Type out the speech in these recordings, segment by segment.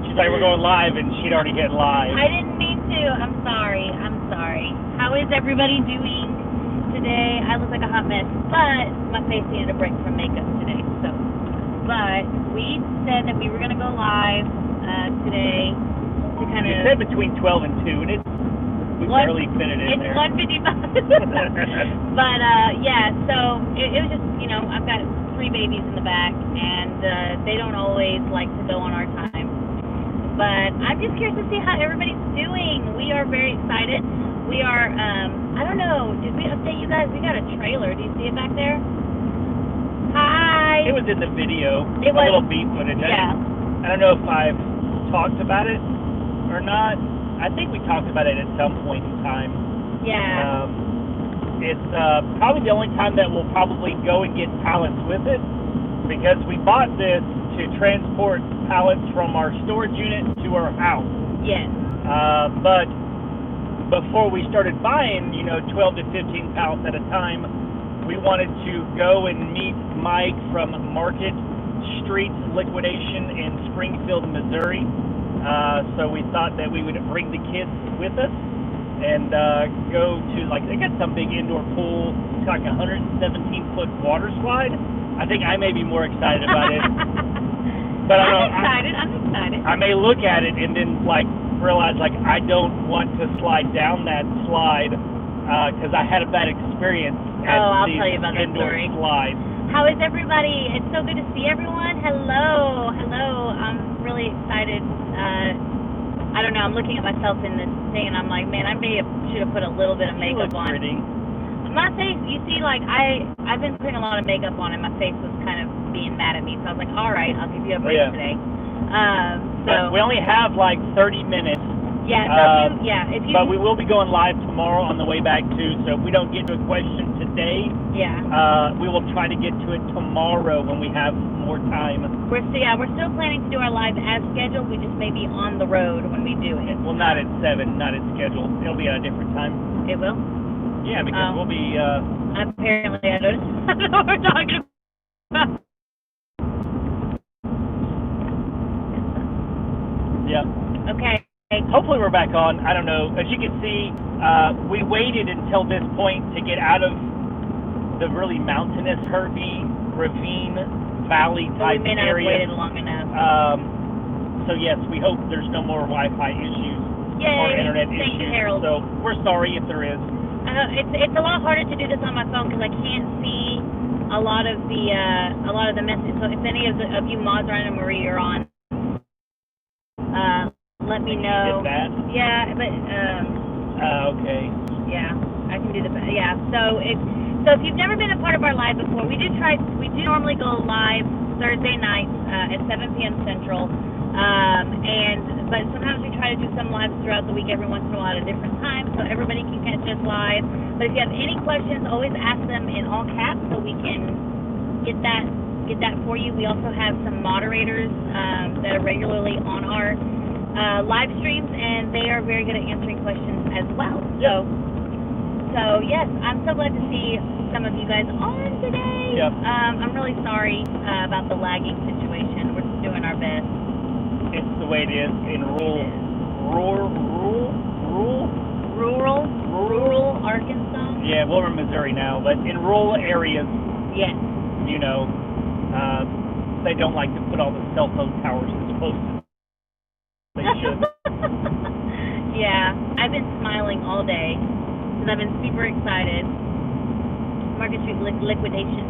She's like, we're going live, and she'd already hit live. I didn't mean to. I'm sorry. How is everybody doing today? I look like a hot mess, but my face needed a break from makeup today. But we said that we were going to go live today to kind of... You said between 12 and 2, and we barely fit it in there. It's 1:55. But, yeah, so it was just, I've got 3 babies in the back, and they don't always like to go on our time. But I'm just curious to see how everybody's doing. We are very excited. We are, I don't know, did we update you guys? We got a trailer. Do you see it back there? Hi. It was in the video. It was. A little beat footage. Yeah. I don't know if I've talked about it or not. I think we talked about it at some point in time. Yeah. It's probably the only time that we'll probably go and get pallets with it, because we bought this to transport pallets from our storage unit to our house. Yes. But before we started buying, 12 to 15 pallets at a time, we wanted to go and meet Mike from Market Street Liquidation in Springfield, Missouri. So we thought that we would bring the kids with us and go to, they got some big indoor pool. It's like a 117-foot water slide. I think I may be more excited about it. But I'm excited. I may look at it and then realize I don't want to slide down that slide because I had a bad experience at I'll these tell you about that indoor story. slides. How is everybody? It's so good to see everyone. Hello. I'm really excited. I don't know. I'm looking at myself in this thing, and I'm like, man, I should have put a little bit of makeup on. Pretty. My face, you see, I've been putting a lot of makeup on, and my face was kind of being mad at me. So I was like, all right, I'll give you a break today. But we only have 30 minutes. Yeah. If you. But we will be going live tomorrow on the way back too. So if we don't get to a question today, we will try to get to it tomorrow when we have more time. We're still planning to do our live as scheduled. We just may be on the road when we do it. Well, not at 7, not at scheduled. It'll be at a different time. It will. Yeah, because we'll be. Apparently, I noticed. I don't know what we're talking about. Yeah. Okay. Hopefully we're back on. I don't know. As you can see, we waited until this point to get out of the really mountainous, curvy, ravine, valley type we may not area. have waited long enough. So yes, we hope there's no more Wi-Fi issues or internet issues. Harold. So we're sorry if there is. It's a lot harder to do this on my phone because I can't see a lot of the messages. So if any of you mods or Anna Marie are on, let me know. Did that? Yeah, but okay. Yeah, I can do yeah. So if you've never been a part of our live before, we do normally go live Thursday nights at 7 p.m. Central. But sometimes we try to do some lives throughout the week, every once in a while at a different time, so everybody can catch us live. But if you have any questions, always ask them in all caps so we can get that for you. We also have some moderators that are regularly on our live streams, and they are very good at answering questions as well. Yep. So yes, I'm so glad to see some of you guys on today. Yep. I'm really sorry about the lagging situation. We're doing our best. It's the way it is in rural Arkansas. Yeah, well, we're in Missouri now, but in rural areas, yes, they don't like to put all the cell phone towers as close as they should. Yeah, I've been smiling all day because I've been super excited. Market Street Liquidation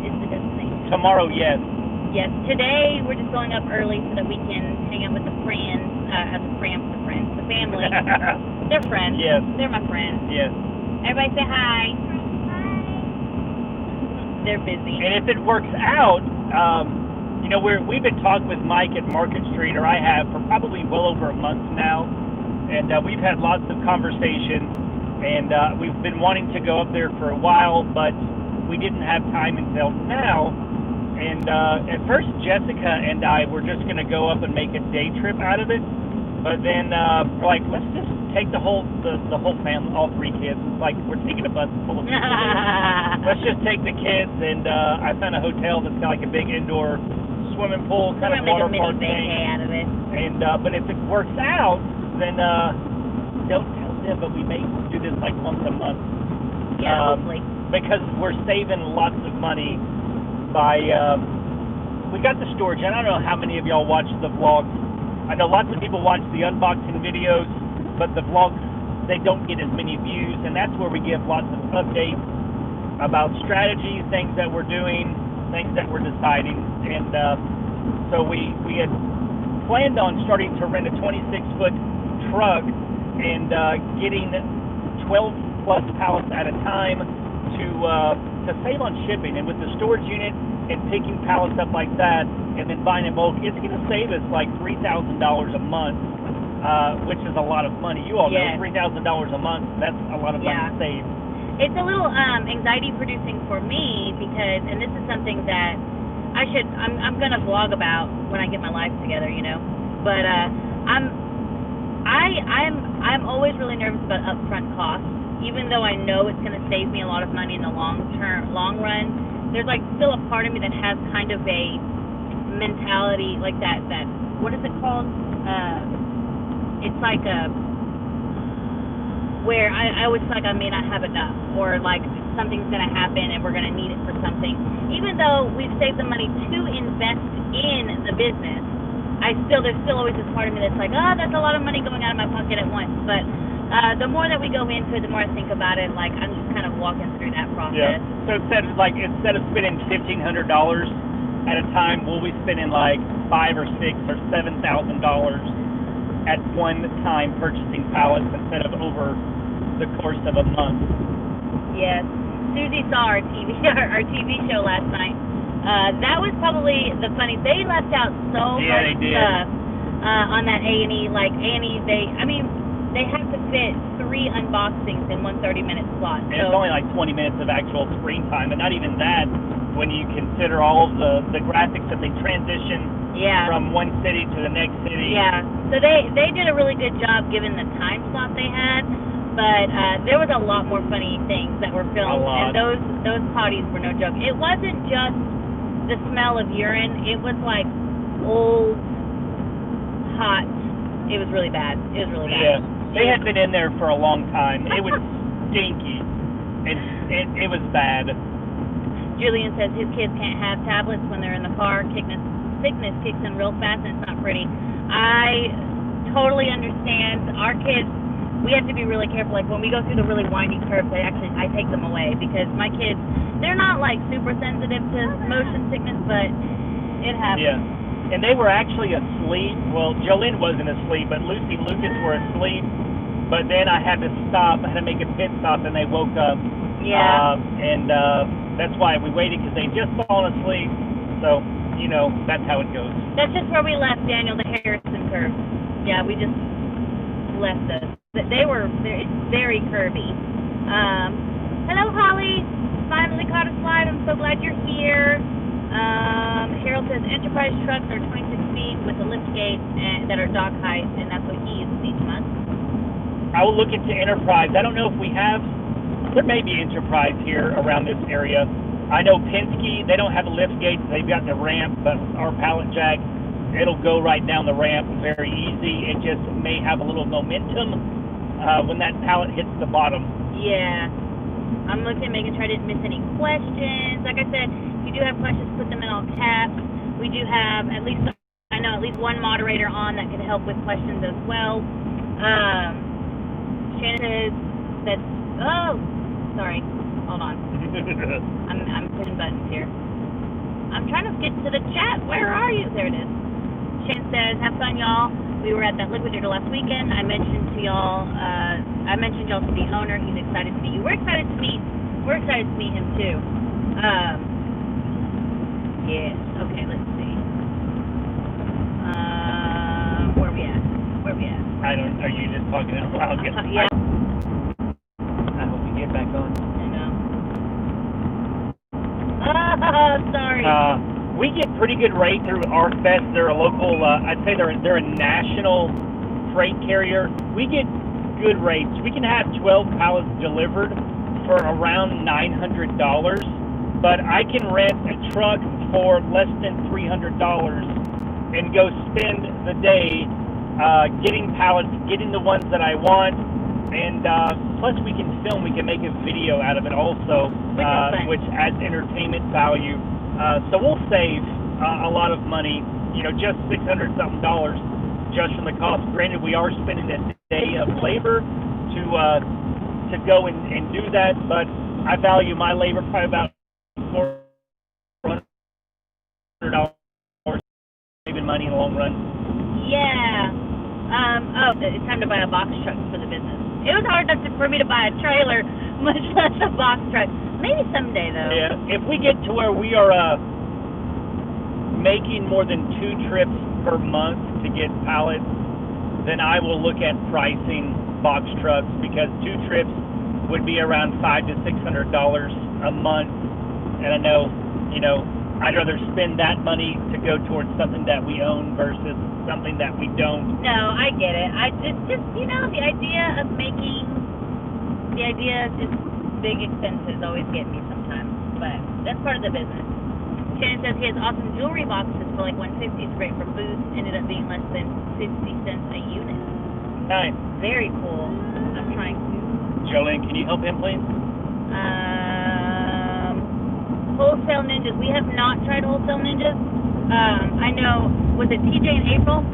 is the destination. Tomorrow, yes. Yes, today we're just going up early so that we can hang out with the friends, the family. They're friends. Yes. They're my friends. Yes. Everybody say hi. They're busy. And if it works out, we've been talking with Mike at Market Street, or I have, for probably well over a month now, and we've had lots of conversations, and we've been wanting to go up there for a while, but we didn't have time until now. And at first, Jessica and I were just going to go up and make a day trip out of it. But then, let's just take the whole family, all 3 kids. We're taking a bus full of people. Let's just take the kids. And I found a hotel that's got a big indoor swimming pool, We're kind of gonna make water a mini park vacay thing. out of it. And but if it works out, then don't tell them, but we may do this like once a month. Yeah, hopefully. Because we're saving lots of money by we got the storage. And I don't know how many of y'all watch the vlogs. I know lots of people watch the unboxing videos, but the vlogs, they don't get as many views, and that's where we give lots of updates about strategies, things that we're doing, things that we're deciding. And so we had planned on starting to rent a 26-foot truck and getting 12 plus pallets at a time to save on shipping. And with the storage unit and picking pallets up like that and then buying in bulk, it's going to save us like $3,000 a month, which is a lot of money. You all know $3,000 a month, that's a lot of money to save. It's a little anxiety producing for me because, and this is something that I'm going to vlog about when I get my life together, you know, but I'm always really nervous about upfront costs, even though I know it's going to save me a lot of money in the long run. There's like still a part of me that has kind of a mentality like that what is it called? It's like where I always feel like I may not have enough, or like something's going to happen and we're going to need it for something. Even though we've saved the money to invest in the business, there's still always this part of me that's like, oh, that's a lot of money going out of my pocket at once. But the more that we go into it, the more I think about it. Like, I'm just kind of walking through that process. Yeah. So instead of spending $1,500 at a time, we'll be spending like $5,000 or $6,000 or $7,000 at one time purchasing pallets instead of over the course of a month. Yes. Susie saw our TV show last night. That was probably the funny. They left out so much stuff on that A&E. Like A&E, they have to fit 3 unboxings in one 30-minute slot. And it's only like 20 minutes of actual screen time, and not even that when you consider all of the graphics that they transition from one city to the next city. Yeah. So they did a really good job given the time slot they had. But there was a lot more funny things that were filmed, and those potties were no joke. It wasn't just the smell of urine; it was like old, hot. It was really bad. It was really bad. Yeah, they had been in there for a long time. It was stinky, and it was bad. Julian says his kids can't have tablets when they're in the car. Sickness kicks in real fast, and it's not pretty. I totally understand. Our kids. We have to be really careful. Like when we go through the really windy curves, I take them away because my kids, they're not like super sensitive to motion sickness, but it happens. Yeah, and they were actually asleep. Well, Jolene wasn't asleep, but Lucy and Lucas were asleep. But then I had to stop. I had to make a pit stop, and they woke up. Yeah. And that's why we waited, because they just fallen asleep. So, you know, that's how it goes. That's just where we left Daniel, the Harrison curve. Yeah, we just left those. It's very curvy. Hello, Holly. Finally caught a slide. I'm so glad you're here. Harold says Enterprise trucks are 26 feet with a lift gate that are dock height, and that's what he uses each month. I will look into Enterprise. I don't know if we have. There may be Enterprise here around this area. I know Penske, they don't have a lift gate. They've got the ramp, but our pallet jack, it'll go right down the ramp very easy. It just may have a little momentum when that pallet hits the bottom. Yeah. I'm looking, making sure I didn't miss any questions. Like I said, if you do have questions, put them in all caps. We do have at least one moderator on that can help with questions as well. Shannon says, oh, sorry. Hold on. I'm pushing buttons here. I'm trying to get to the chat. Where are you? There it is. Shannon says, have fun, y'all. We were at that Liquidator last weekend. I mentioned y'all to the owner. He's excited to meet you. We're excited to meet him too. Yes. Okay, let's see. Where we at? Are you just talking out loud? Yeah. I hope you get back on. I know. Sorry. We get pretty good rate through ArcBest. They're a local, I'd say they're a national freight carrier. We get good rates. We can have 12 pallets delivered for around $900. but I can rent a truck for less than $300 and go spend the day getting pallets, getting the ones that I want, and plus we can film, we can make a video out of it also, which adds entertainment value. So we'll save a lot of money, you know, just $600 something just from the cost. Granted, we are spending a day of labor to go and do that, but I value my labor probably about $400, saving money in the long run. Yeah. Oh, it's time to buy a box truck for the business. It was hard enough for me to buy a trailer, much less a box truck. Maybe someday, though. Yeah, if we get to where we are making more than 2 trips per month to get pallets, then I will look at pricing box trucks, because 2 trips would be around $500 to $600 a month, and I know, you know, I'd rather spend that money to go towards something that we own versus something that we don't. No, I get it. It's just, you know, the idea of big expenses always get me sometimes, but that's part of the business. Shannon says he has awesome jewelry boxes for like $150. It's great for booths. Ended up being less than 50 cents a unit. Nice. Very cool. I'm trying to. Jolene, can you help him, please? Wholesale Ninjas. We have not tried Wholesale Ninjas. I know, was it TJ and April?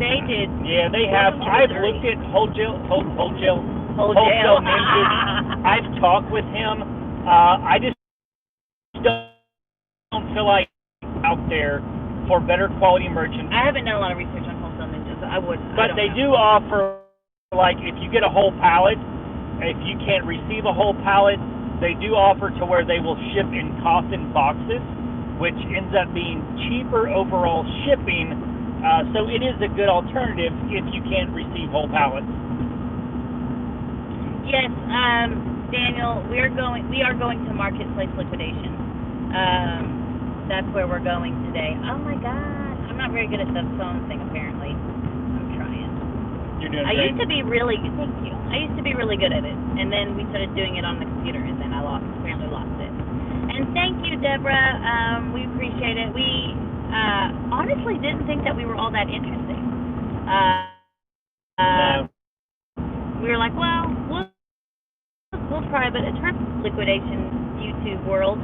They did. Yeah, they have. I've looked at Wholesale Ninjas. I've talked with him. I just don't feel like out there for better quality merchants. I haven't done a lot of research on Wholesale Ninjas. But they do offer, like, if you get a whole pallet, if you can't receive a whole pallet, they do offer to where they will ship in coffin boxes, which ends up being cheaper overall shipping. So it is a good alternative if you can't receive whole pallets. Yes, Daniel, we are going to Marketplace Liquidation. That's where we're going today. Oh my God, I'm not very good at the phone thing apparently. I'm trying. You're doing great. Thank you. I used to be really good at it, and then we started doing it on the computer, and then I apparently lost it. And thank you, Deborah. We appreciate it. We honestly didn't think that we were all that interesting. No. We were like, well, we'll try, but it turned Liquidation YouTube world.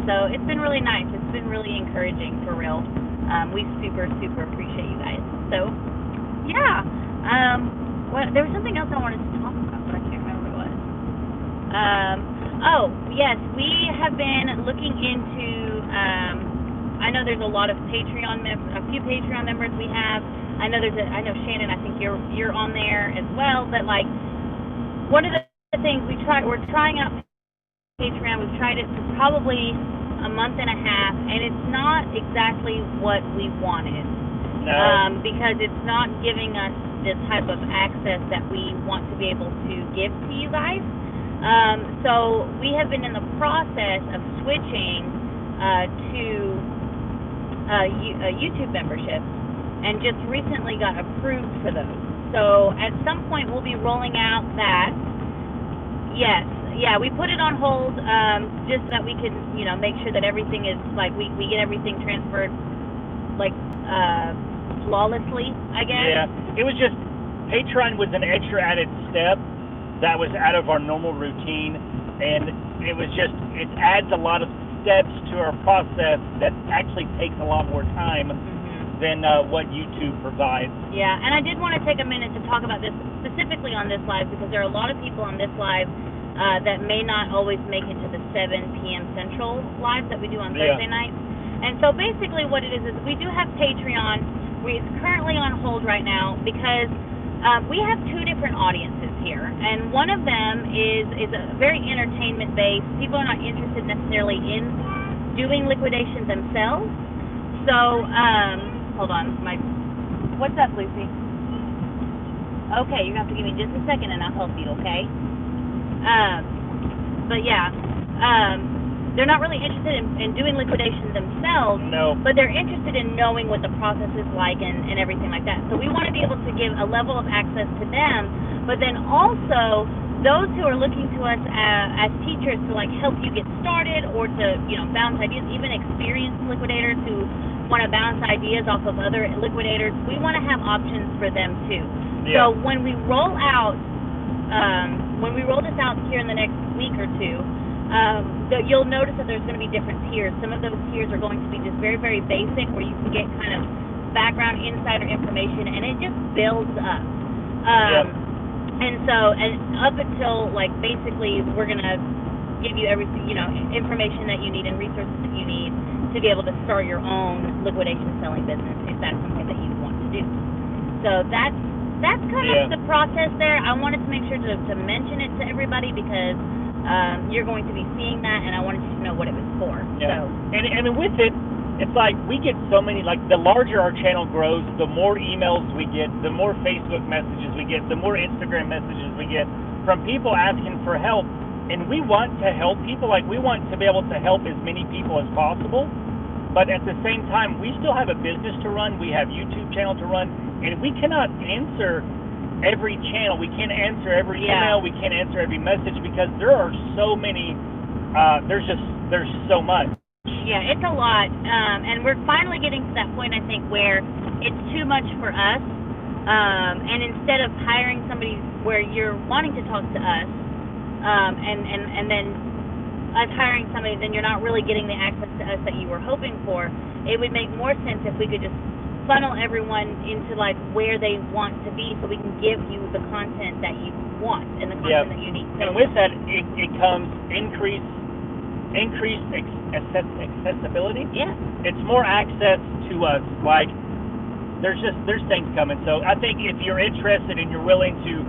So it's been really nice. It's been really encouraging, for real. We super appreciate you guys. So, yeah. Well, there was something else I wanted to talk about, but I can't remember what it was. Oh, yes, we have been looking into, I know there's a lot of Patreon members, a few Patreon members we have. I know Shannon, I think you're on there as well, but like, one of the things we're trying out Patreon. We've tried it for probably a month and a half, and it's not exactly what we wanted. No. Because it's not giving us this type of access that we want to be able to give to you guys. So we have been in the process of switching to YouTube membership, and just recently got approved for those. So at some point we'll be rolling out that. Yes, yeah, we put it on hold just so that we can, you know, make sure that everything is like we get everything transferred like flawlessly, I guess. Yeah, it was just, Patreon was an extra added step that was out of our normal routine, and it was just, it adds a lot of steps to our process that actually takes a lot more time than what YouTube provides. Yeah, and I did want to take a minute to talk about this specifically on this live, because there are a lot of people on this live that may not always make it to the 7 p.m. Central live that we do on Thursday nights. And so basically what it is we do have Patreon. It's currently on hold right now because we have 2 different audiences here, and one of them is a very entertainment based. People are not interested necessarily in doing liquidation themselves. So hold on, what's up, Lucy? Okay, you're gonna have to give me just a second and I'll help you, okay? But yeah, they're not really interested in doing liquidation themselves. No. But they're interested in knowing what the process is like and everything like that. So we want to be able to give a level of access to them, but then also those who are looking to us as teachers to like help you get started or to, you know, bounce ideas, even experienced liquidators who want to bounce ideas off of other liquidators, we want to have options for them too. Yeah. So when we roll this out here in the next week or two, you'll notice that there's going to be different tiers. Some of those tiers are going to be just very, very basic, where you can get kind of background insider information, and it just builds up. And so, and up until like basically we're going to give you everything, you know, information that you need and resources that you need to be able to start your own liquidation selling business if that's something that you want to do. So that's kind of the process there. I wanted to make sure to mention it to everybody because you're going to be seeing that, and I wanted you to know what it was for. Yeah. So. And with it, it's like we get so many, like the larger our channel grows, the more emails we get, the more Facebook messages we get, the more Instagram messages we get from people asking for help. And we want to help people, like we want to be able to help as many people as possible. But at the same time, we still have a business to run. We have YouTube channel to run, and we cannot answer every channel. We can't answer every email. We can't answer every message because there are so many. There's so much. Yeah, it's a lot, and we're finally getting to that point, I think, where it's too much for us. And instead of hiring somebody where you're wanting to talk to us, and then us hiring somebody, then you're not really getting the access to us that you were hoping for. It would make more sense if we could just funnel everyone into like where they want to be, so we can give you the content that you want and the content that you need. So, and with that, it comes increased accessibility. Yeah, it's more access to us. Like there's things coming. So I think if you're interested and you're willing to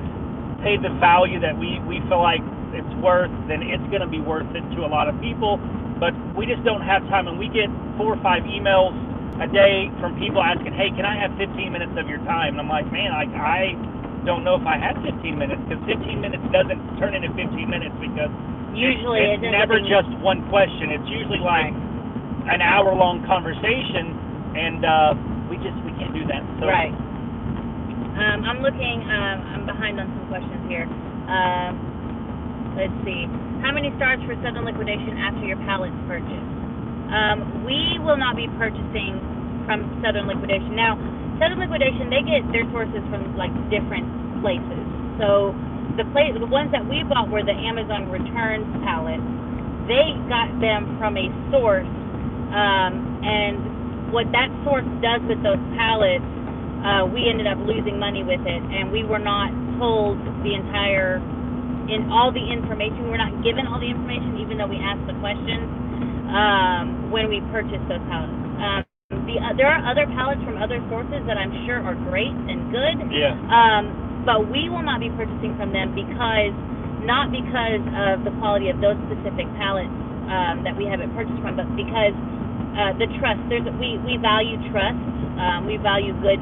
pay the value that we feel like it's worth, then it's going to be worth it to a lot of people. But we just don't have time, and we get 4 or 5 emails a day from people asking, hey, can I have 15 minutes of your time? And I'm like, man, I don't know if I have 15 minutes, because 15 minutes doesn't turn into 15 minutes, because usually it's never just one question. It's usually like an hour-long conversation, and we can't do that. So. Right. I'm looking. I'm behind on some questions here. Let's see. How many stars for Southern Liquidation after your pallets purchase? We will not be purchasing from Southern Liquidation. Now, Southern Liquidation, they get their sources from like different places. So the ones that we bought were the Amazon returns pallets. They got them from a source, and what that source does with those pallets, we ended up losing money with it, and we were not told all the information. We were not given all the information, even though we asked the questions when we purchased those pallets. There are other pallets from other sources that I'm sure are great and good. Yeah. But we will not be purchasing from them not because of the quality of those specific pallets that we haven't purchased from, but because the trust. We value trust. We value good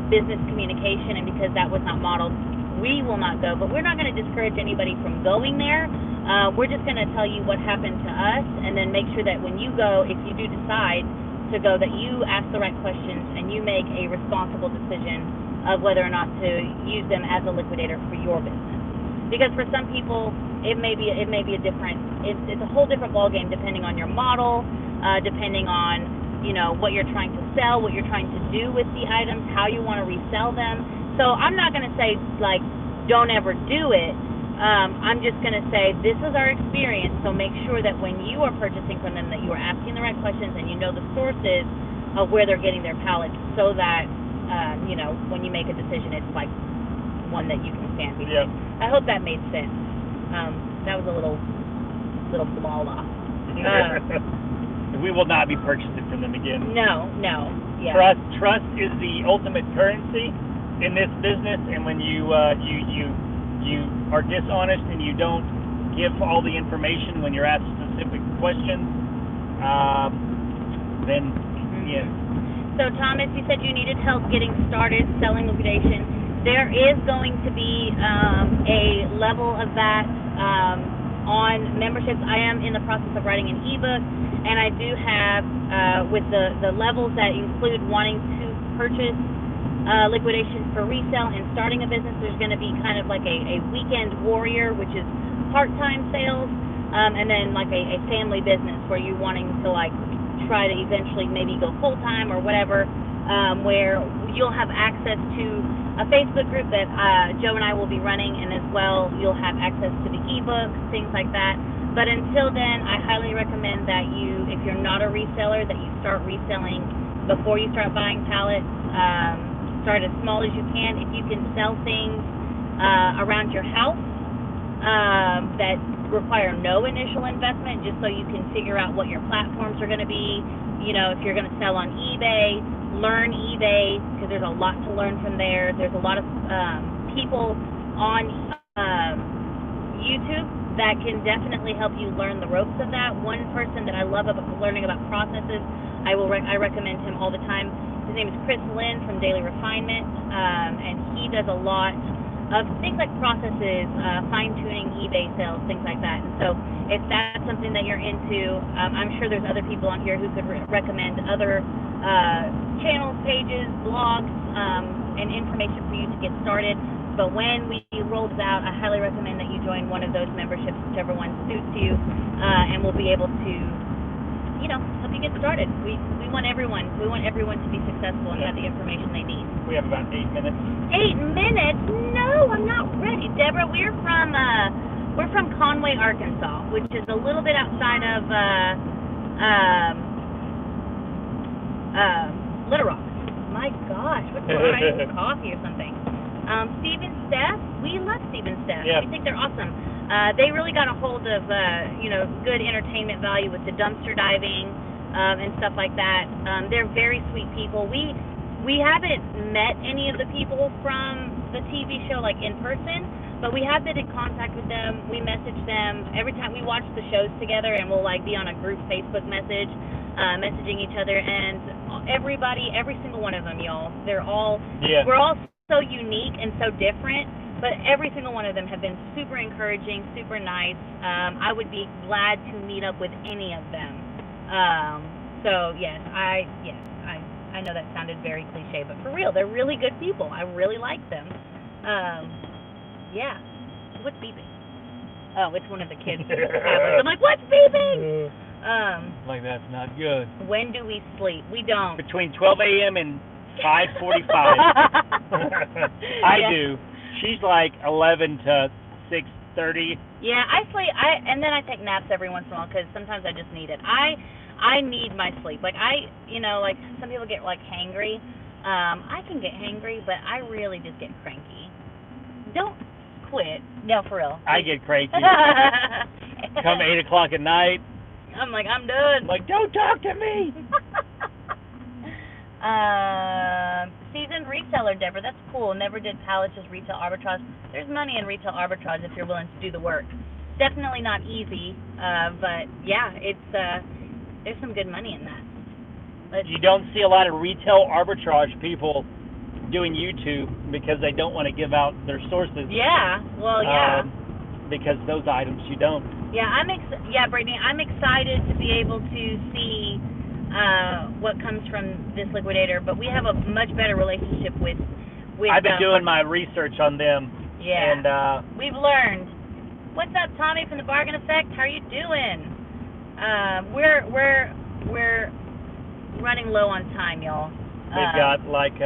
business communication, and because that was not modeled, we will not go. But we're not going to discourage anybody from going there. We're just going to tell you what happened to us, and then make sure that when you go, if you do decide to go, that you ask the right questions and you make a responsible decision of whether or not to use them as a liquidator for your business. Because for some people, it may be a different. It's a whole different ballgame depending on your model, depending on what you're trying to sell, what you're trying to do with the items, how you want to resell them. So I'm not going to say like don't ever do it. I'm just going to say this is our experience. So make sure that when you are purchasing from them, that you are asking the right questions and you know the sources of where they're getting their pallets, so that when you make a decision, it's like one that you can stand behind. Yeah. I hope that made sense. That was a little blah. We will not be purchasing from them again. No. Yeah. Trust is the ultimate currency in this business, and when you are dishonest and you don't give all the information when you're asked specific questions, then yeah. So Thomas, you said you needed help getting started selling liquidation. There is going to be a level of that on memberships. I am in the process of writing an ebook, and I do have with the levels that include wanting to purchase liquidation for resale and starting a business. There's going to be kind of like a weekend warrior, which is part-time sales, and then like a family business where you're wanting to like try to eventually maybe go full-time or whatever, where you'll have access to a Facebook group that Joe and I will be running, and as well you'll have access to the ebook, things like that. But until then, I highly recommend that you, if you're not a reseller, that you start reselling before you start buying pallets. Start as small as you can. If you can sell things around your house that require no initial investment, just so you can figure out what your platforms are going to be. You know, if you're going to sell on eBay, learn eBay, because there's a lot to learn from there. There's a lot of people on YouTube that can definitely help you learn the ropes of that. One person that I love about learning about processes, I recommend him all the time. His name is Chris Lynn from Daily Refinement, and he does a lot of things like processes, fine-tuning eBay sales, things like that. And so if that's something that you're into, I'm sure there's other people on here who could recommend other channels, pages, blogs, and information for you to get started. But when we roll this out, I highly recommend that you join one of those memberships, whichever one suits you, and we'll be able to, you know, help you get started. We want everyone to be successful and have the information they need. We have about 8 minutes. 8 minutes? No, I'm not ready. Deborah, we're from Conway, Arkansas, which is a little bit outside of Little Rock. My gosh, what's going on? Coffee or something. Steve and Steph, we love Steve and Steph. Yeah. We think they're awesome. They really got a hold of, you know, good entertainment value with the dumpster diving and stuff like that. They're very sweet people. We haven't met any of the people from the TV show like in person, but we have been in contact with them. We message them every time we watch the shows together, and we'll like be on a group Facebook message, messaging each other. And everybody, every single one of them, y'all, they're all, we're all so unique and so different, but every single one of them have been super encouraging, super nice. I would be glad to meet up with any of them. So yes, I know that sounded very cliche, but for real, they're really good people. I really like them. Yeah. What's beeping? Oh, it's one of the kids. I'm like, what's beeping? Like, that's not good. When do we sleep? We don't. Between 12 a.m. and 5:45. I do. She's like 11 to 6:30. Yeah, I sleep. And then I take naps every once in a while because sometimes I just need it. I need my sleep. Like you know, like some people get like hangry. I can get hangry, but I really just get cranky. Don't quit. No, for real. I get cranky. Come 8 o'clock at night. I'm like, I'm done. I'm like, don't talk to me. Seasoned reseller, Deborah. That's cool. Never did pallets, just retail arbitrage. There's money in retail arbitrage if you're willing to do the work. Definitely not easy, but yeah, there's some good money in that. You don't see a lot of retail arbitrage people doing YouTube because they don't want to give out their sources. Yeah, well, yeah. Because those items you don't. Yeah, Brittany, I'm excited to be able to see what comes from this liquidator, but we have a much better relationship with I've been doing my research on them. Yeah. And we've learned. What's up, Tommy from the Bargain Effect? How are you doing? We're running low on time, y'all. We've got like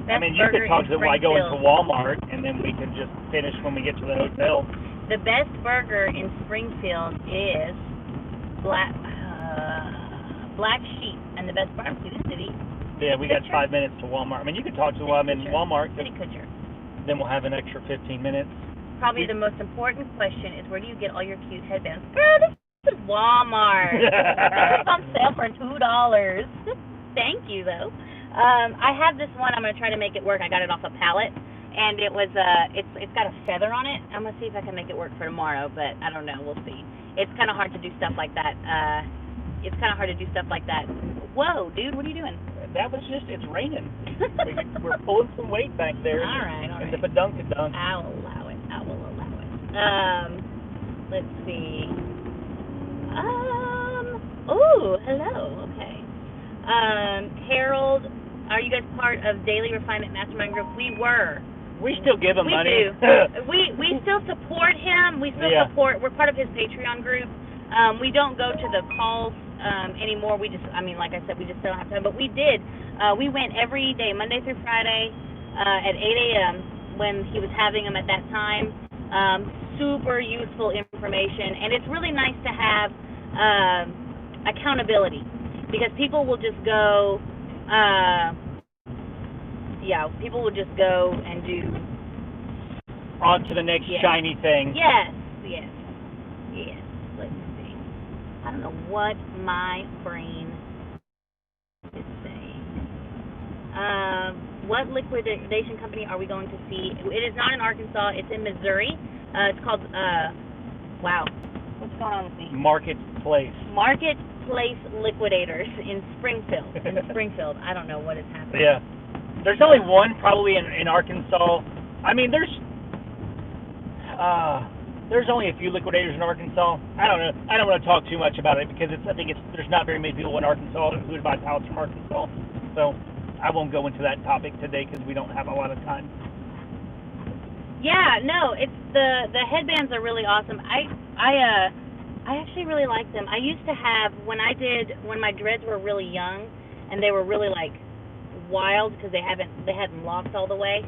I mean, you could talk to why go into Walmart, and then we can just finish when we get to the hotel. The best burger in Springfield is Black Sheep, and the best barbecue in the city. Yeah, we got 5 minutes to Walmart. I mean, you could talk to them in Walmart. City Kutcher. Then we'll have an extra 15 minutes. Probably the most important question is, where do you get all your cute headbands? Girl, this is Walmart. It's on sale for $2. Thank you, though. I have this one. I'm going to try to make it work. I got it off a pallet, and it was it's got a feather on it. I'm going to see if I can make it work for tomorrow, but I don't know. We'll see. It's kind of hard to do stuff like that. Whoa, dude, what are you doing? That was just, it's raining. We're pulling some weight back there. All right. And if a dunk is dunk. I will allow it. Let's see. Oh, hello. Okay. Harold, are you guys part of Daily Refinement Mastermind Group? We were. We still give him money. We do. we still support him. We still support. We're part of his Patreon group. We don't go to the calls anymore. We just, like I said, we just don't have time. But we did. We went every day, Monday through Friday, at 8 a.m. when he was having them at that time. Super useful information, and it's really nice to have accountability, because people will just go. People will just go and do on to the next shiny thing. Yes. Let's see. I don't know what my brain is saying. What liquidation company are we going to see? It is not in Arkansas. It's in Missouri. It's called, what's going on with me? Marketplace Liquidators in Springfield. I don't know what is happening. Yeah. There's only one probably in Arkansas. There's only a few liquidators in Arkansas. I don't know. I don't want to talk too much about it because there's not very many people in Arkansas who would buy pallets from Arkansas. So I won't go into that topic today because we don't have a lot of time. Yeah, no, it's the headbands are really awesome. I actually really like them. I used to have when my dreads were really young and they were really like wild because they hadn't locked all the way.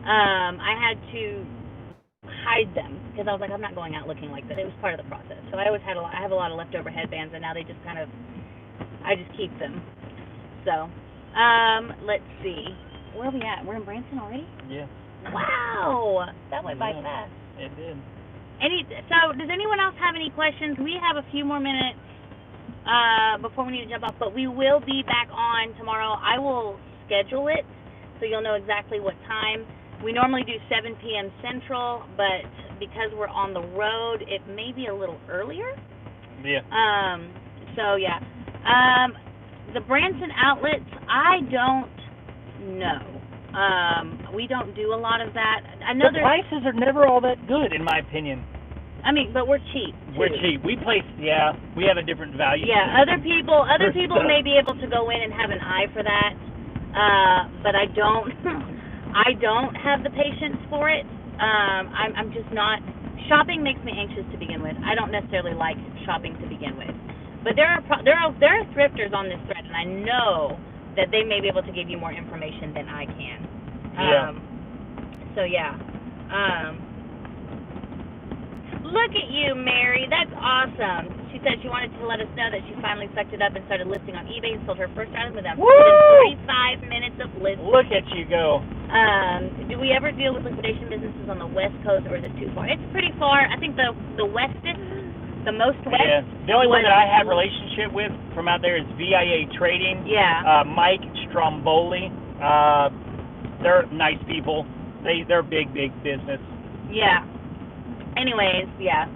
I had to hide them because I was like, I'm not going out looking like this. It was part of the process. So I have a lot of leftover headbands, and now they just I just keep them. So let's see, where are we at? We're in Branson already? Yeah. Wow, that went by fast. It did. So does anyone else have any questions? We have a few more minutes before we need to jump off, but we will be back on tomorrow. I will schedule it so you'll know exactly what time. We normally do 7 p.m. Central, but because we're on the road, it may be a little earlier. Yeah. The Branson outlets, I don't know. We don't do a lot of that. I know the prices are never all that good, in my opinion. But we're cheap. We're cheap. We have a different value. Yeah, other people may be able to go in and have an eye for that, but I don't. I don't have the patience for it. I'm just not. Shopping makes me anxious to begin with. I don't necessarily like shopping to begin with. But there are thrifters on this thread, and I know that they may be able to give you more information than I can. Look at you, Mary. That's awesome. She said she wanted to let us know that she finally sucked it up and started listing on eBay and sold her first item within 45 minutes of listing. Look at you go. Do we ever deal with liquidation businesses on the West Coast, or is it too far? It's pretty far. I think the westest, the most west. Yeah. The only one that I have a relationship with from out there is VIA Trading. Yeah. Mike Stromboli. They're nice people. They're big business. Yeah. Anyways, yeah.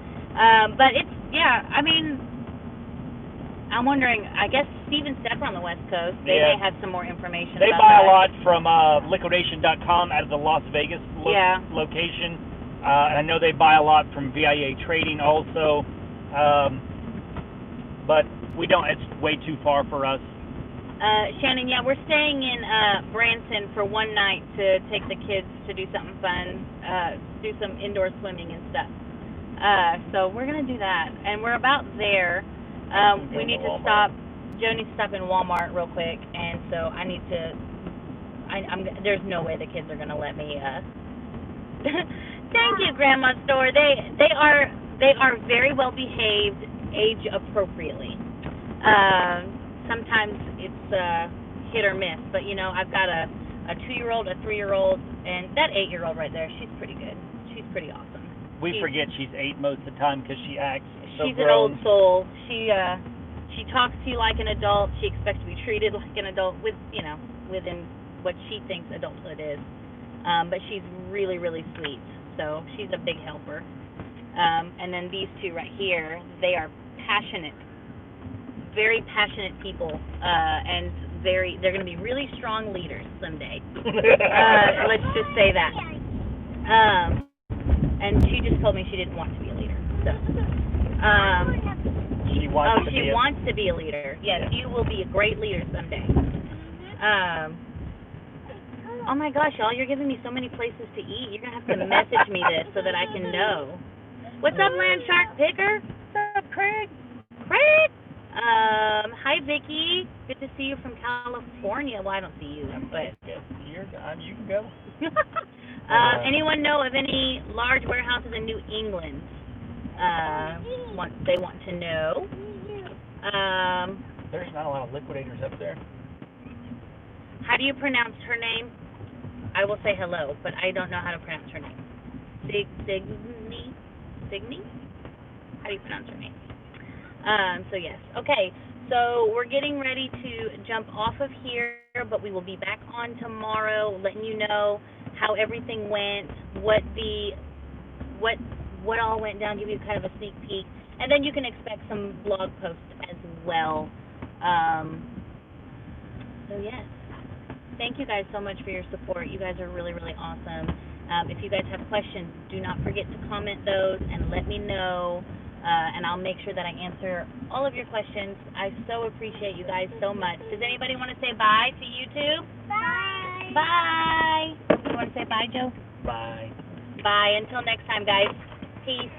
But it's, I'm wondering, I guess Steve and Steph are on the West Coast. They may have some more information They about buy that. a lot from liquidation.com out of the Las Vegas location. And I know they buy a lot from VIA Trading also. But we don't, it's way too far for us. Shannon, we're staying in Branson for one night to take the kids to do something fun, do some indoor swimming and stuff. So we're going to do that. And we're about there. We need to stop. Joe needs to stop in Walmart real quick. And so I need to, there's no way the kids are going to let me. Thank you, Grandma Store. They are very well behaved, age appropriately. Sometimes it's hit or miss, but I've got a 2-year-old, a 3-year-old, and that 8-year-old right there. She's pretty good. She's pretty awesome. We forget she's 8 most of the time because she acts so she's grown. An old soul. She talks to you like an adult. She expects to be treated like an adult within what she thinks adulthood is. But she's really, really sweet. So she's a big helper. And then these two right here, they are passionate. Very passionate people, and they're going to be really strong leaders someday. Let's just say that. And she just told me she didn't want to be a leader. So she wants to be. She wants to be a leader. Yes, you will be a great leader someday. Oh my gosh, y'all, you're giving me so many places to eat. You're gonna have to message me this so that I can know. What's up, Land Shark Picker? What's up, Craig? Craig? Hi, Vicky. Good to see you from California. Well, I don't see you, but you can go. Anyone know of any large warehouses in New England? They want to know. There's not a lot of liquidators up there. How do you pronounce her name? I will say hello, but I don't know how to pronounce her name. Signy? How do you pronounce her name? So yes. Okay, so we're getting ready to jump off of here, but we will be back on tomorrow, letting you know how everything went, what all went down, give you kind of a sneak peek, and then you can expect some blog posts as well. So yes. Thank you guys so much for your support. You guys are really, really awesome. If you guys have questions, do not forget to comment those and let me know, and I'll make sure that I answer all of your questions. I so appreciate you guys so much. Does anybody want to say bye to YouTube? Bye. Bye. You want to say bye, Joe? Bye. Bye. Until next time, guys. Peace.